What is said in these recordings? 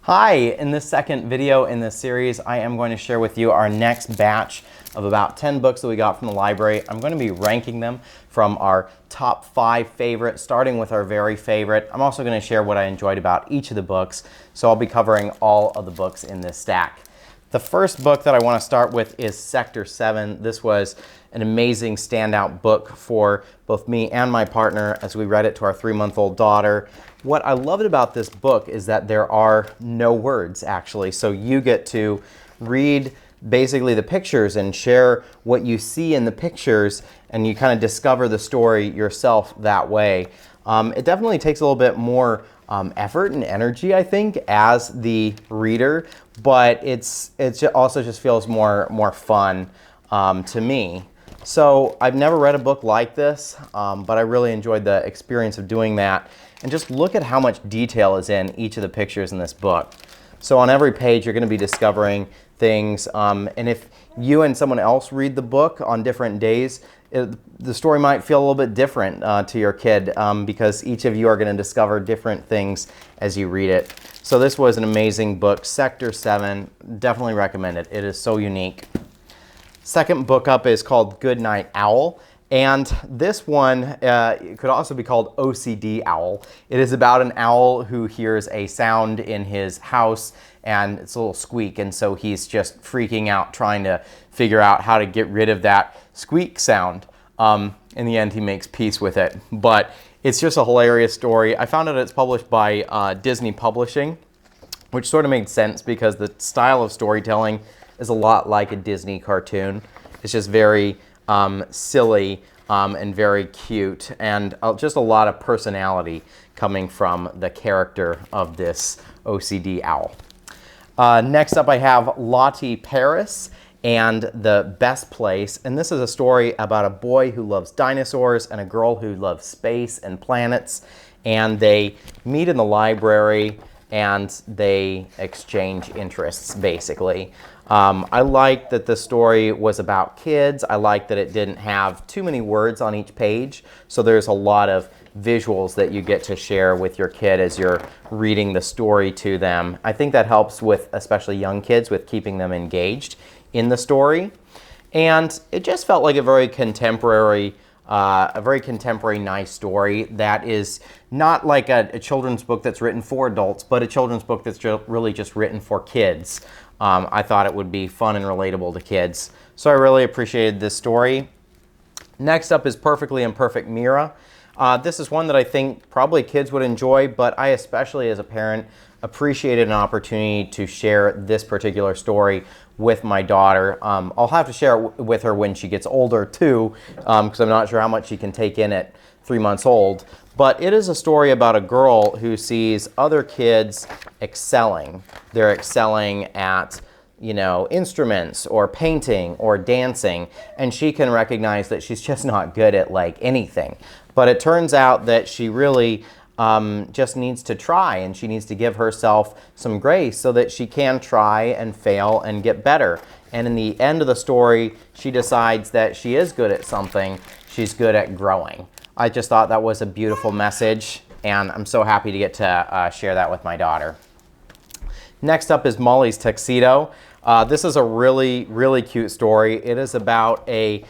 Hi, in this second video in this series, I am going to share with you our next batch of about 10 books that we got from the library. I'm going to be ranking them from our top 5 favorites, starting with our very favorite. I'm also going to share what I enjoyed about each of the books, so I'll be covering all of the books in this stack. The first book that I want to start with is Sector 7. This was an amazing standout book for both me and my partner as we read it to our 3-month-old daughter. What I loved about this book is that there are no words, actually. So you get to read basically the pictures and share what you see in the pictures, and you kind of discover the story yourself that way. It definitely takes a little bit more effort and energy, I think, as the reader, but it also just feels more fun to me. So I've never read a book like this, but I really enjoyed the experience of doing that. And just look at how much detail is in each of the pictures in this book. So on every page, you're going to be discovering things. And if you and someone else read the book on different days, the story might feel a little bit different to your kid because each of you are going to discover different things as you read it. So this was an amazing book, Sector 7. Definitely recommend it. It is so unique. Second book up is called Good Night Owl. And this one could also be called OCD Owl. It is about an owl who hears a sound in his house and it's a little squeak, and so he's just freaking out trying to figure out how to get rid of that squeak sound. In the end, he makes peace with it. But it's just a hilarious story. I found out it's published by Disney Publishing, which sort of made sense because the style of storytelling is a lot like a Disney cartoon. It's just very silly and very cute, and just a lot of personality coming from the character of this OCD owl. Next up I have Lottie Paris and The Best Place, and this is a story about a boy who loves dinosaurs and a girl who loves space and planets, and they meet in the library and they exchange interests, basically. I liked that the story was about kids. I liked that it didn't have too many words on each page, so there's a lot of visuals that you get to share with your kid as you're reading the story to them. I think that helps with especially young kids with keeping them engaged in the story. And it just felt like a very contemporary nice story that is not like a children's book that's written for adults, but a children's book that's really just written for kids. I thought it would be fun and relatable to kids. So I really appreciated this story. Next up is Perfectly Imperfect Mira. This is one that I think probably kids would enjoy, but I especially as a parent appreciated an opportunity to share this particular story with my daughter. I'll have to share it with her when she gets older too, because I'm not sure how much she can take in at 3 months old. But it is a story about a girl who sees other kids excelling. They're excelling at, instruments or painting or dancing, and she can recognize that she's just not good at like anything. But it turns out that she really just needs to try, and she needs to give herself some grace so that she can try and fail and get better. And in the end of the story, she decides that she is good at something. She's good at growing. I just thought that was a beautiful message, and I'm so happy to get to share that with my daughter. Next up is Molly's Tuxedo. This is a really, really cute story. It is about a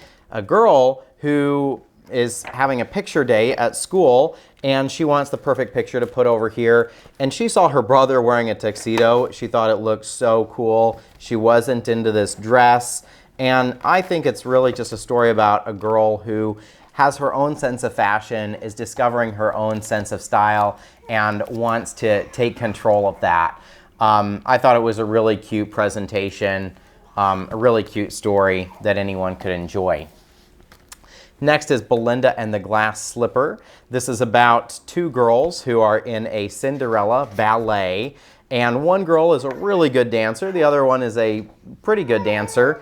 girl who is having a picture day at school, and she wants the perfect picture to put over here. And she saw her brother wearing a tuxedo. She thought it looked so cool. She wasn't into this dress. And I think it's really just a story about a girl who has her own sense of fashion, is discovering her own sense of style, and wants to take control of that. I thought it was a really cute presentation, a really cute story that anyone could enjoy. Next is Belinda and the Glass Slipper. This is about 2 girls who are in a Cinderella ballet, and one girl is a really good dancer, the other one is a pretty good dancer.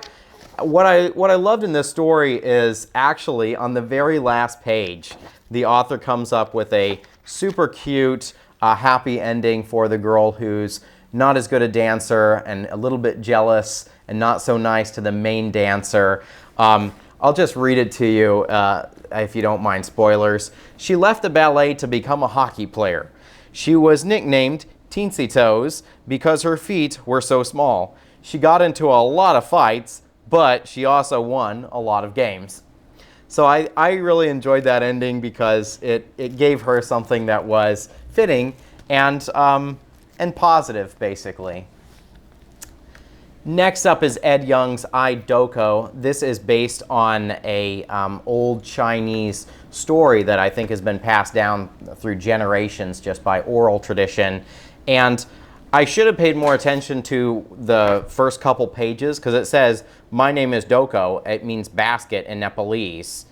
What I loved in this story is actually on the very last page, the author comes up with a super cute, happy ending for the girl who's not as good a dancer and a little bit jealous and not so nice to the main dancer. I'll just read it to you if you don't mind spoilers. She left the ballet to become a hockey player. She was nicknamed teensy toes because her feet were so small. She got into a lot of fights, but she also won a lot of games. So I really enjoyed that ending because it gave her something that was fitting and positive, basically. Next up is Ed Yong's Doko. This is based on a old Chinese story that I think has been passed down through generations just by oral tradition. And I should have paid more attention to the first couple pages because it says, "My name is Doko." It means basket in Nepalese.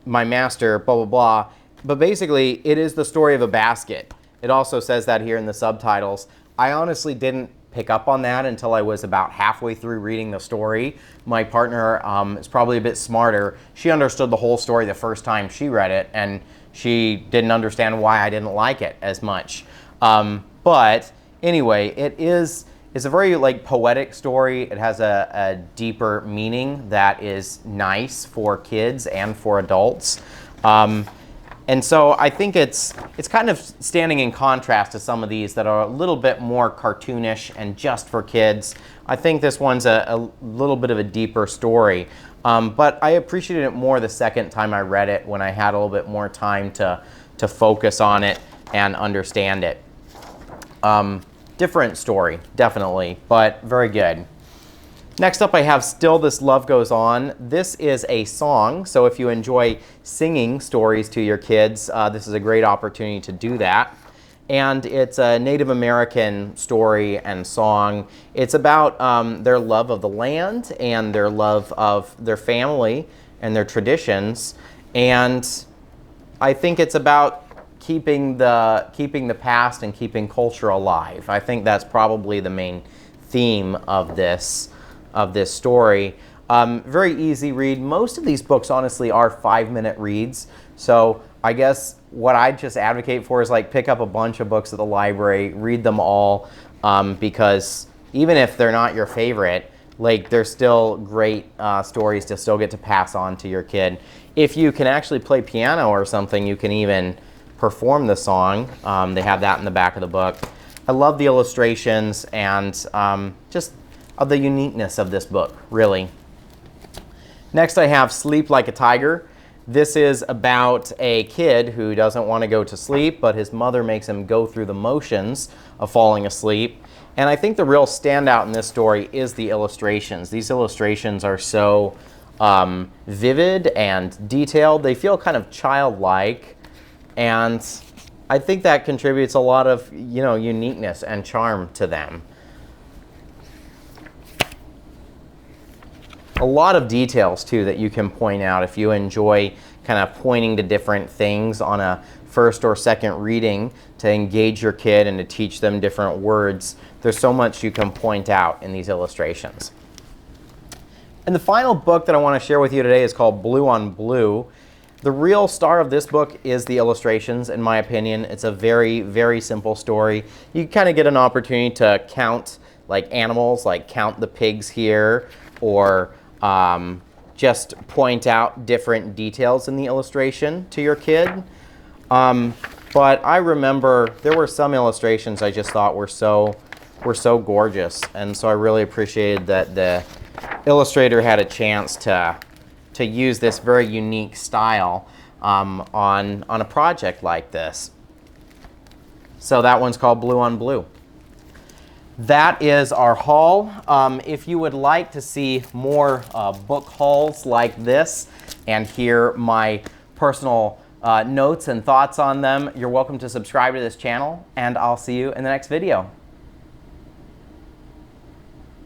My master, blah, blah, blah. But basically, it is the story of a basket. It also says that here in the subtitles. I honestly didn't pick up on that until I was about halfway through reading the story. My partner is probably a bit smarter. She understood the whole story the first time she read it, and she didn't understand why I didn't like it as much. But anyway, it's a very poetic story. It has a deeper meaning that is nice for kids and for adults. And so I think it's kind of standing in contrast to some of these that are a little bit more cartoonish and just for kids. I think this one's a little bit of a deeper story. But I appreciated it more the second time I read it when I had a little bit more time to focus on it and understand it. Different story, definitely, but very good. Next up I have Still This Love Goes On. This is a song, so if you enjoy singing stories to your kids, this is a great opportunity to do that. And it's a Native American story and song. It's about their love of the land and their love of their family and their traditions. And I think it's about keeping the past and keeping culture alive. I think that's probably the main theme of this story. Very easy read. Most of these books honestly are 5-minute reads. So I guess what I just advocate for is pick up a bunch of books at the library, read them all, because even if they're not your favorite, they're still great stories to still get to pass on to your kid. If you can actually play piano or something, you can even perform the song. They have that in the back of the book. I love the illustrations and just of the uniqueness of this book, really. Next I have Sleep Like a Tiger. This is about a kid who doesn't want to go to sleep, but his mother makes him go through the motions of falling asleep. And I think the real standout in this story is the illustrations. These illustrations are so vivid and detailed. They feel kind of childlike, and I think that contributes a lot of uniqueness and charm to them. A lot of details too that you can point out if you enjoy kind of pointing to different things on a first or second reading to engage your kid and to teach them different words. There's so much you can point out in these illustrations. And the final book that I want to share with you today is called Blue on Blue. The real star of this book is the illustrations, in my opinion. It's a very, very simple story. You kind of get an opportunity to count animals, count the pigs here, or just point out different details in the illustration to your kid. But I remember there were some illustrations I just thought were so gorgeous, and so I really appreciated that the illustrator had a chance to use this very unique style on a project like this. So that one's called Blue on Blue. That is our haul. If you would like to see more book hauls like this and hear my personal notes and thoughts on them, you're welcome to subscribe to this channel, and I'll see you in the next video.